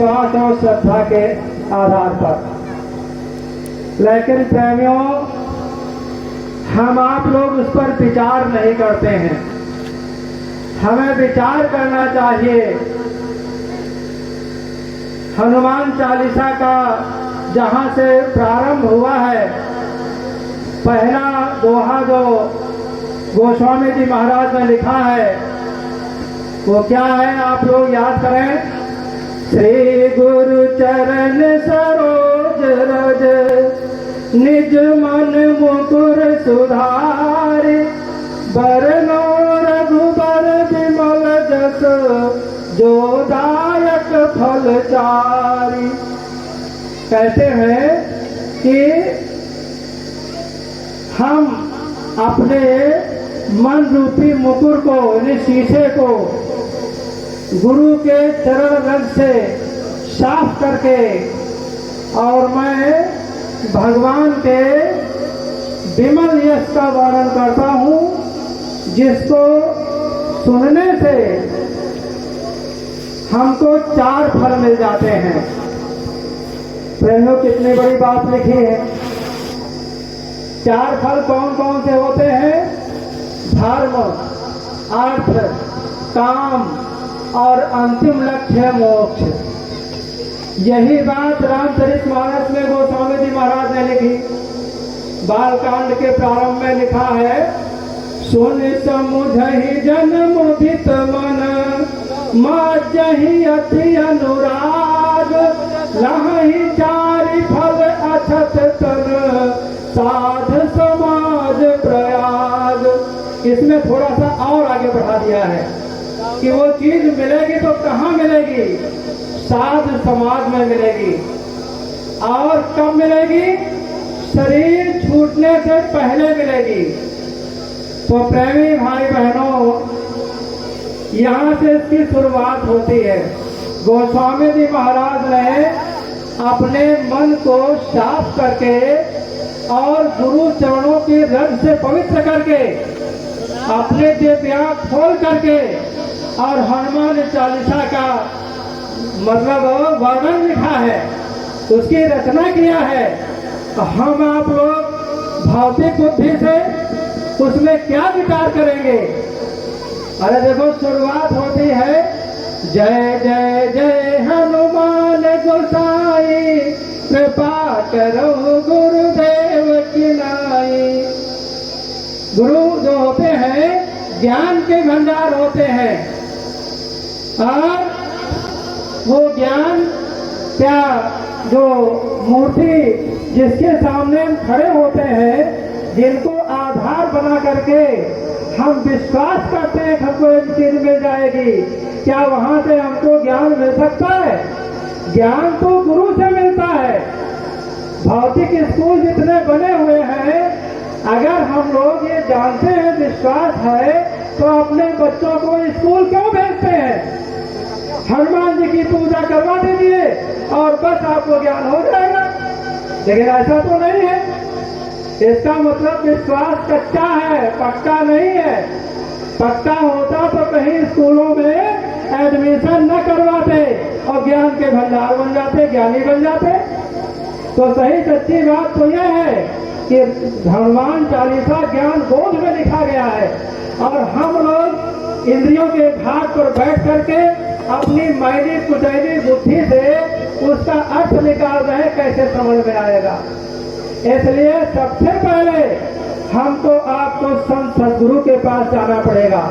विश्वास और श्रद्धा के आधार पर। लेकिन प्रेमियों, हम आप लोग उस पर विचार नहीं करते हैं। हमें विचार करना चाहिए। हनुमान चालीसा का जहाँ से प्रारंभ हुआ है, पहला दोहा जो गोस्वामी जी महाराज ने लिखा है वो क्या है, आप लोग याद करें। श्री गुरु चरण सरोज रज निज मन मुकुर सुधारि, बरनो रघुबर विमल जस जो दायक फल चारि। कहते हैं कि हम अपने मन रूपी मुकुर को, यानी शीशे को गुरु के चरण रज से साफ करके, और मैं भगवान के विमल यश का वर्णन करता हूँ, जिसको सुनने से हमको 4 फल मिल जाते हैं। प्रेमियों, कितनी बड़ी बात लिखी है। 4 फल कौन कौन से होते हैं? धर्म, अर्थ, काम और अंतिम लक्ष्य है मोक्ष। यही बात रामचरितमानस में गोस्वामी जी महाराज ने लिखी। बालकांड के प्रारंभ में लिखा है, सुन समुझहि जन मुदित मन, माजहि अति अनुराग, लहहि 4 फल अछत तन, साध समाज प्रयाग। इसमें थोड़ा सा और आगे बढ़ा दिया है कि वो चीज मिलेगी तो कहाँ मिलेगी? साध समाज में मिलेगी। और कब मिलेगी? शरीर छूटने से पहले मिलेगी। तो प्रेमी भाई बहनों, यहाँ से इसकी शुरुआत होती है। गोस्वामी जी महाराज ने अपने मन को साफ करके और गुरु चरणों की रज से पवित्र करके, अपने दिव्य खोल करके और हनुमान चालीसा का मतलब वर्णन लिखा है, उसकी रचना किया है। हम आप लोग भौतिक बुद्धि से उसमें क्या विचार करेंगे? अरे देखो, शुरुआत होती है, जय जय जय हनुमान गोसाई, कृपा करो गुरुदेव की नाई। गुरु जो होते हैं ज्ञान के भंडार होते हैं, और वो ज्ञान क्या, जो मूर्ति जिसके सामने हम खड़े होते हैं, जिनको आधार बना करके हम विश्वास करते हैं हमको एक चीज मिल जाएगी, क्या वहां से हमको ज्ञान मिल सकता है? ज्ञान तो गुरु से मिलता है। भौतिक स्कूल जितने बने हुए हैं, अगर हम लोग ये जानते हैं, विश्वास है, तो अपने बच्चों को स्कूल क्यों भेजते हैं? हनुमान जी की पूजा करवा दीजिए और बस आपको ज्ञान हो जाएगा। लेकिन ऐसा तो नहीं है। इसका मतलब विश्वास कच्चा है, पक्का नहीं है। पक्का होता तो कहीं स्कूलों में एडमिशन न करवाते और ज्ञान के भंडार बन जाते, ज्ञानी बन जाते। तो सही सच्ची बात तो यह है कि हनुमान चालीसा ज्ञान बोध में लिखा गया है, और हम लोग इंद्रियों के भाग पर बैठ करके अपनी मैली कुचैली बुद्धि से उसका अर्थ निकाल रहे, कैसे समझ में आएगा। इसलिए सबसे पहले हमको आपको संत सदगुरु के पास जाना पड़ेगा।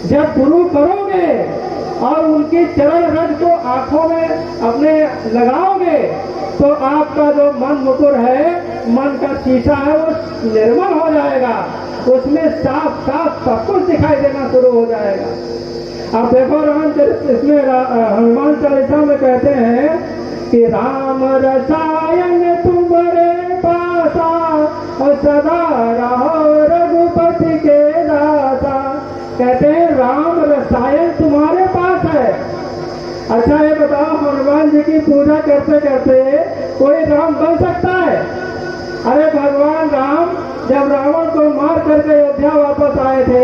जब गुरु करोगे और उनकी चरण रज को आंखों में अपने लगाओगे, तो आपका जो मन मुकुर है, मन का शीशा है, वो निर्मल हो जाएगा। उसमें साफ साफ सब कुछ दिखाई देना शुरू हो जाएगा। अब देखो, इसमें हनुमान चालीसा में कहते हैं कि राम रसायन तुम्हारे पासा, और सदा रहो रघुपति के दासा। कहते हैं राम रसायन तुम्हारे पास है। अच्छा, ये बताओ, हनुमान जी की पूजा करते करते कोई राम बन सकता है? अरे भगवान राम जब रावण को मार करके अयोध्या वापस आए थे,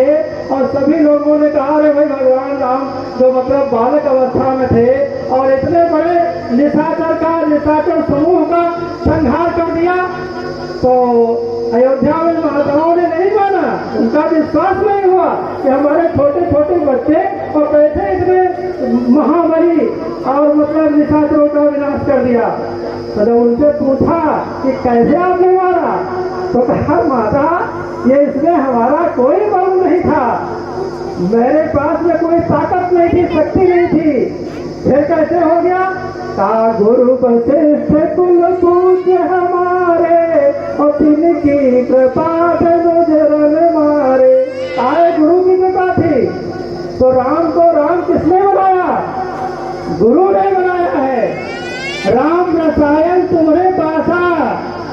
और सभी लोगों ने कहा, अरे भाई भगवान राम जो मतलब बालक अवस्था में थे और इतने बड़े निशाचर समूह का संहार कर दिया। तो अयोध्या में महात्माओं ने नहीं माना, उनका विश्वास नहीं हुआ कि हमारे छोटे छोटे बच्चे और कैसे इतने महामारी और मतलब निशाचरों का विनाश कर दिया। तो उनसे पूछा कि कैसे आपने मारा, तो कहा माता ये इसमें हमारा कोई बल नहीं था, मेरे पास में कोई ताकत नहीं थी, शक्ति नहीं थी। फिर कैसे हो गया? का गुरु वशिष्ठ कुल पूज्य हमारे और तिनकी कृपा नजरन मारे। आए गुरु की कृपा थी। तो राम को राम किसने बनाया? गुरु ने बनाया है। राम रसायन तुम्हारे पासा।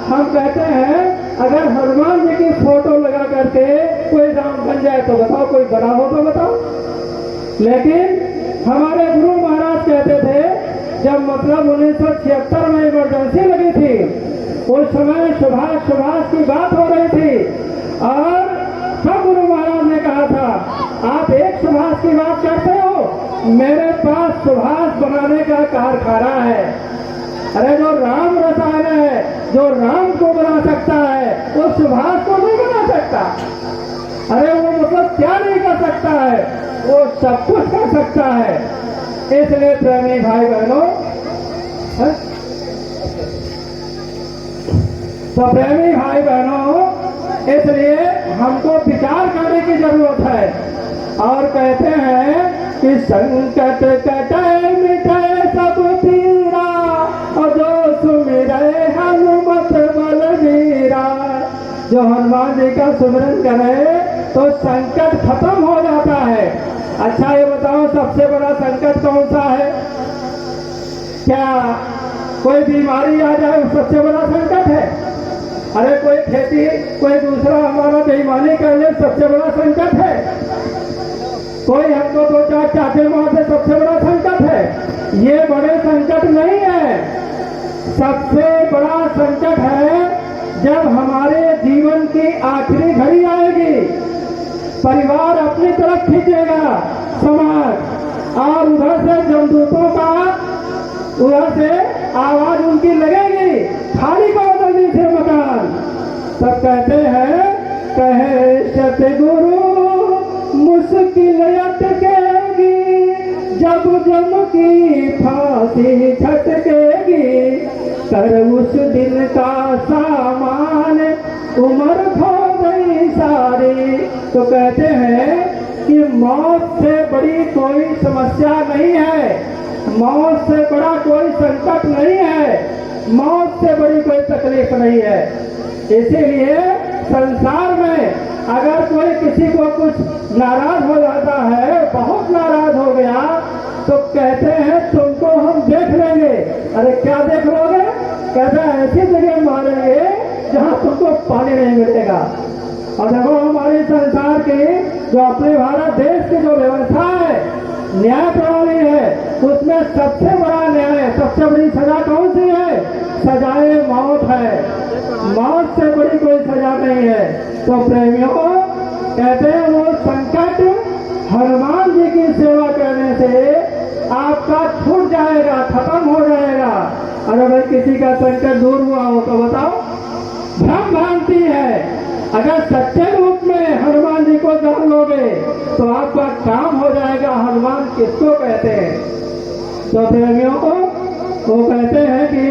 हम कहते हैं अगर हनुमान जी की फोटो लगा करके कोई राम बन जाए तो बताओ, कोई बड़ा हो तो बताओ। लेकिन हमारे गुरु महाराज कहते थे जब मतलब 1976 में इमरजेंसी लगी थी, उस समय सुभाष की बात हो रही थी और सब गुरु महाराज ने कहा था आप एक सुभाष की बात करते हो, मेरे पास सुभाष बनाने का कारखाना है। अरे जो राम रसायन है, जो राम को बना सकता है वो सुभाष को नहीं बना सकता। अरे वो मतलब क्या नहीं कर सकता है, वो सब कुछ कर सकता है। इसलिए प्रेमी भाई बहनों, तो प्रेमी भाई बहनों, इसलिए हमको विचार करने की जरूरत है। और कहते हैं कि संकट कटे मिटे सब पीरा और जो सुमिरे हनुमत बलवीरा। जो हनुमान जी का सुमिरन करे तो संकट खत्म हो जाता है। अच्छा ये बताओ सबसे बड़ा संकट कौन सा है? क्या कोई बीमारी आ जाए सबसे बड़ा संकट है? अरे कोई खेती, कोई दूसरा हमारा बेईमानी कर ले सबसे बड़ा संकट है? कोई हमको दो चार चाटे मार दे सबसे बड़ा संकट है? ये बड़े संकट नहीं है। सबसे बड़ा संकट है जब हमारे जीवन की आखिरी घड़ी आएगी, परिवार अपनी तरफ खींचेगा, समाज, और उधर से जमदूतों का उधर से आवाज उनकी लगेगी, खाली करो जल्दी से मकान। तब कहते हैं कहे सतगुरु मुश्किल अटकेगी, जब जम की फांसी छटकेगी, कर उस दिन का सामान उम्र खो गई सारी। तो कहते हैं कि मौत से बड़ी कोई समस्या नहीं है, मौत से बड़ा कोई संकट नहीं है, मौत से बड़ी कोई तकलीफ नहीं है। इसीलिए संसार में अगर कोई किसी को कुछ नाराज हो जाता है, बहुत नाराज हो गया, तो कहते हैं तुमको हम देख लेंगे। अरे क्या देख लोगे? कहते हैं ऐसी जगह मारेंगे जहां तुमको पानी नहीं मिलेगा। और देखो हमारे संसार की जो अपने भारत देश की जो व्यवस्था है, न्याय प्रणाली है, उसमें सबसे बड़ा न्याय, सबसे बड़ी सजा कौन सी है? सजाए मौत है। मौत से बड़ी कोई सजा नहीं है। तो प्रेमियों कहते हैं वो संकट हनुमान जी की सेवा करने से आपका छूट जाएगा, खत्म हो जाएगा। और अगर किसी का संकट दूर हुआ हो तो बताओ, भ्रम भ्रांति है। अगर सच्चे रूप में हनुमान जी को जान लोगे तो आपका काम हो जाएगा। हनुमान किसको कहते हैं? तो प्रेमियों को वो कहते हैं कि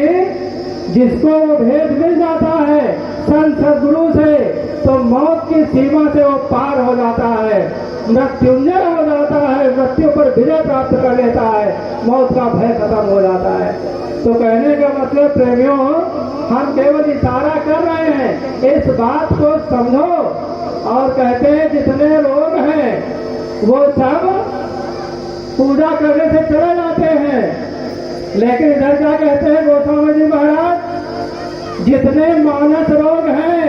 जिसको वो भेद मिल जाता है संत सदगुरु से, तो मौत की सीमा से वो पार हो जाता है, मृत्युंजय हो जाता है, मृत्यु पर विजय प्राप्त कर लेता है, मौत का भय खत्म हो जाता है। तो कहने का मतलब प्रेमियों, हम केवल इशारा कर रहे हैं, इस बात को समझो। और कहते हैं जितने लोग हैं वो सब पूजा करने से चले जाते हैं, लेकिन इधर क्या कहते हैं गोस्वामी जी महाराज, जितने मानस लोग हैं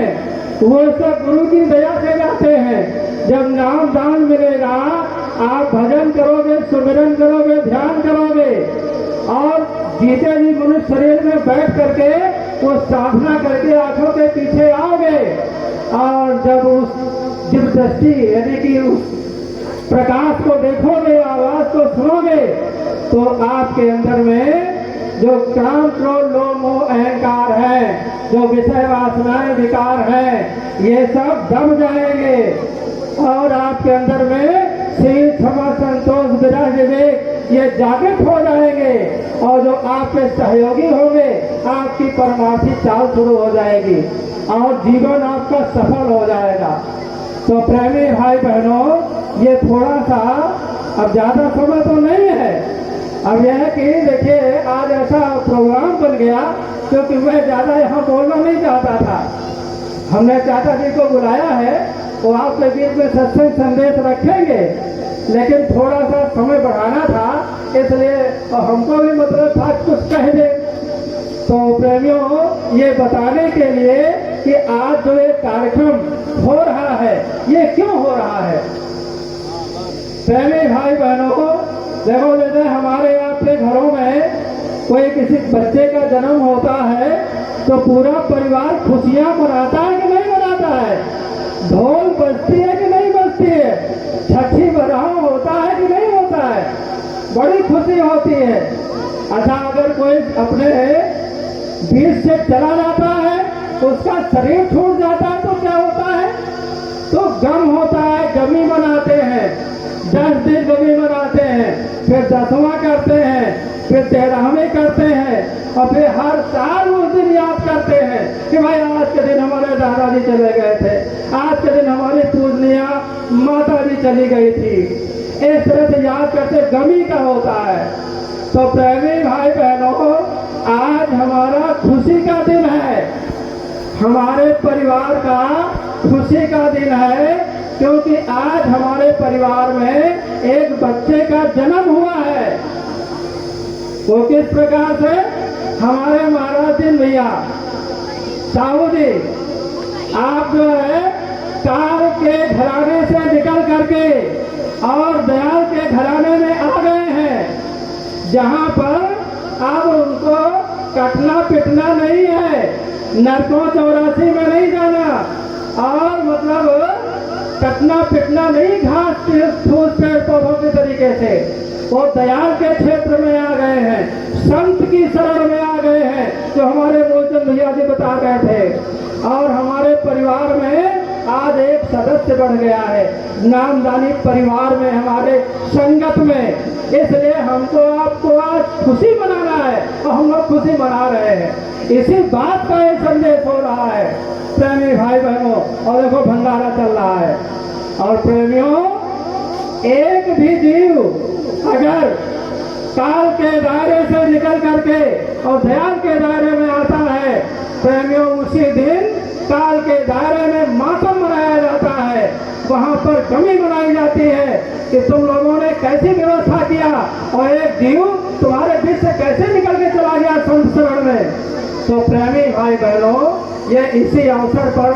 वो सब गुरु की दया से जाते हैं। जब नाम दान मिलेगा, आप भजन करोगे, सुमिरन करोगे, ध्यान करोगे और जीते जी मनुष्य शरीर में बैठ करके वो साधना करके आंखों के पीछे आओगे और जब उस दिव्य दृष्टि यानी कि उस प्रकाश को देखोगे, आवाज को सुनोगे, तो आपके अंदर में जो काम क्रोध लोभ मोह अहंकार है, जो विषय वासनाएं विकार है, ये सब दब जाएंगे और आपके अंदर में शील क्षमा संतोष विरह विवेक ये जागृत हो जाएंगे और जो आपके सहयोगी होंगे आपकी परमार्थी चाल शुरू हो जाएगी और जीवन आपका सफल हो जाएगा। तो प्रेमी भाई बहनों, ये थोड़ा सा अब ज्यादा समय तो नहीं है। अब यह है कि देखिए आज ऐसा प्रोग्राम बन गया क्योंकि मैं ज्यादा यहाँ बोलना नहीं चाहता था। हमने चाचा जी को बुलाया है, वो आपके बीच में सत्संग संदेश रखेंगे, लेकिन थोड़ा सा समय बढ़ाना था, इसलिए हमको भी मतलब था कुछ कह दे। तो प्रेमियों, ये बताने के लिए कि आज जो ये कार्यक्रम हो रहा है ये क्यों हो रहा है। प्रेमी भाई बहनों, देखो जैसे हमारे आपके घरों में कोई किसी बच्चे का जन्म होता है तो पूरा परिवार खुशियां मनाता है कि नहीं मनाता है, ढोल बजती है कि नहीं बजती है, छठी बरहा होता है कि नहीं होता है, बड़ी खुशी होती है। अच्छा, अगर कोई अपने बीच से चला जाता है, उसका शरीर छूट जाता है तो क्या होता है, तो गम होता है, गमी मनाते हैं, 10 दिन गमी मनाते हैं, फिर 10वां करते हैं, फिर 13वें करते हैं और फिर हर साल उस दिन याद करते हैं कि भाई आज के दिन हमारे दादाजी चले गए थे, आज के दिन हमारी पूजनीय माता जी चली गई थी। इस तरह से याद करते गमी का होता है। तो प्रेमी भाई बहनों, आज हमारा खुशी का दिन है, हमारे परिवार का खुशी का दिन है, क्योंकि आज हमारे परिवार में एक बच्चे का जन्म हुआ है। वो किस प्रकार से, हमारे महाराज दिन भैया साहू जी, आप जो है काल के घराने से निकल करके और दयाल के घराने में आ गए हैं, जहां पर अब उनको कटना पिटना नहीं है, नरकों 84 में नहीं जाना और मतलब कटना पिटना नहीं, घास फूस पेड़ पौधों के तरीके से। वो दयाल के क्षेत्र में आ गए हैं, संत की शरण में आ गए हैं, जो हमारे मूलचंद भैया जी बता रहे थे। और हमारे परिवार में आज एक सदस्य बढ़ गया है, नामदानी परिवार में, हमारे संगत में, इसलिए हमको आपको आज खुशी मनाना है और हम लोग खुशी मना रहे हैं। इसी बात का ये संदेश हो रहा है प्रेमी भाई बहनों। और देखो भंडारा चल रहा है। और प्रेमियों, एक भी जीव अगर काल के दायरे से निकल करके और दयाल के दायरे में आता है, प्रेमियों उसी दिन काल के दायरे में मातम मनाया जाता है, वहां पर कमी मनाई जाती है कि तुम लोगों ने कैसी व्यवस्था किया और एक जीव तुम्हारे बीच से कैसे निकल के चला गया संत शरण में। तो प्रेमी भाई बहनों, ये इसी अवसर पर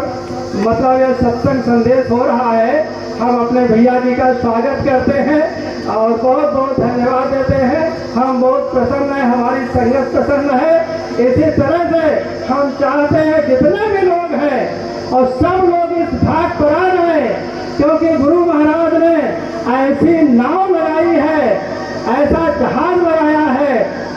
मतलब ये सत्संग संदेश हो रहा है। हम अपने भैया जी का स्वागत करते हैं और बहुत बहुत धन्यवाद देते हैं। हम बहुत प्रसन्न हैं, हमारी संगत प्रसन्न है। इसी तरह से हम चाहते हैं जितने भी लोग हैं और सब लोग इस घाट पर आ जाए, क्योंकि गुरु महाराज ने ऐसी नाव लगाई है, ऐसा जहाज लगाया है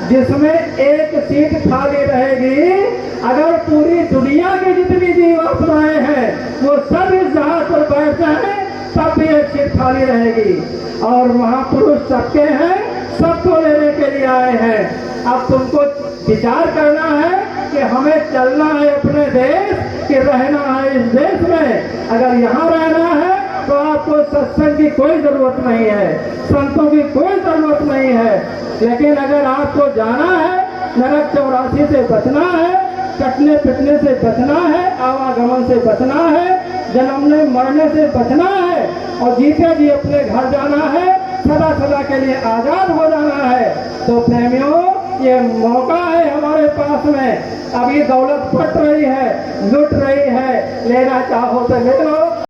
जिसमें एक सीट खाली रहेगी। अगर पूरी दुनिया की जितनी जीवात्माएं हैं वो सब इस जहाज पर बैठ जाए तब भी एक सीट खाली रहेगी। और महापुरुष सबके हैं, सबको लेने के लिए आए हैं। अब तुमको विचार करना है कि हमें चलना है अपने देश, कि रहना है इस देश में। अगर यहाँ रहना है तो आपको सत्संग की कोई जरूरत नहीं है, संतों की कोई जरूरत नहीं है। लेकिन अगर आपको जाना है, नरक 84 से बचना है, कटने पिटने से बचना है, आवागमन से बचना है, जन्मने मरने से बचना है और जीते जी अपने घर जाना है, सदा सदा के लिए आजाद हो जाना है, तो प्रेमियों ये मौका है हमारे पास में। अभी दौलत फट रही है, लुट रही है, लेना चाहो तो ले लो,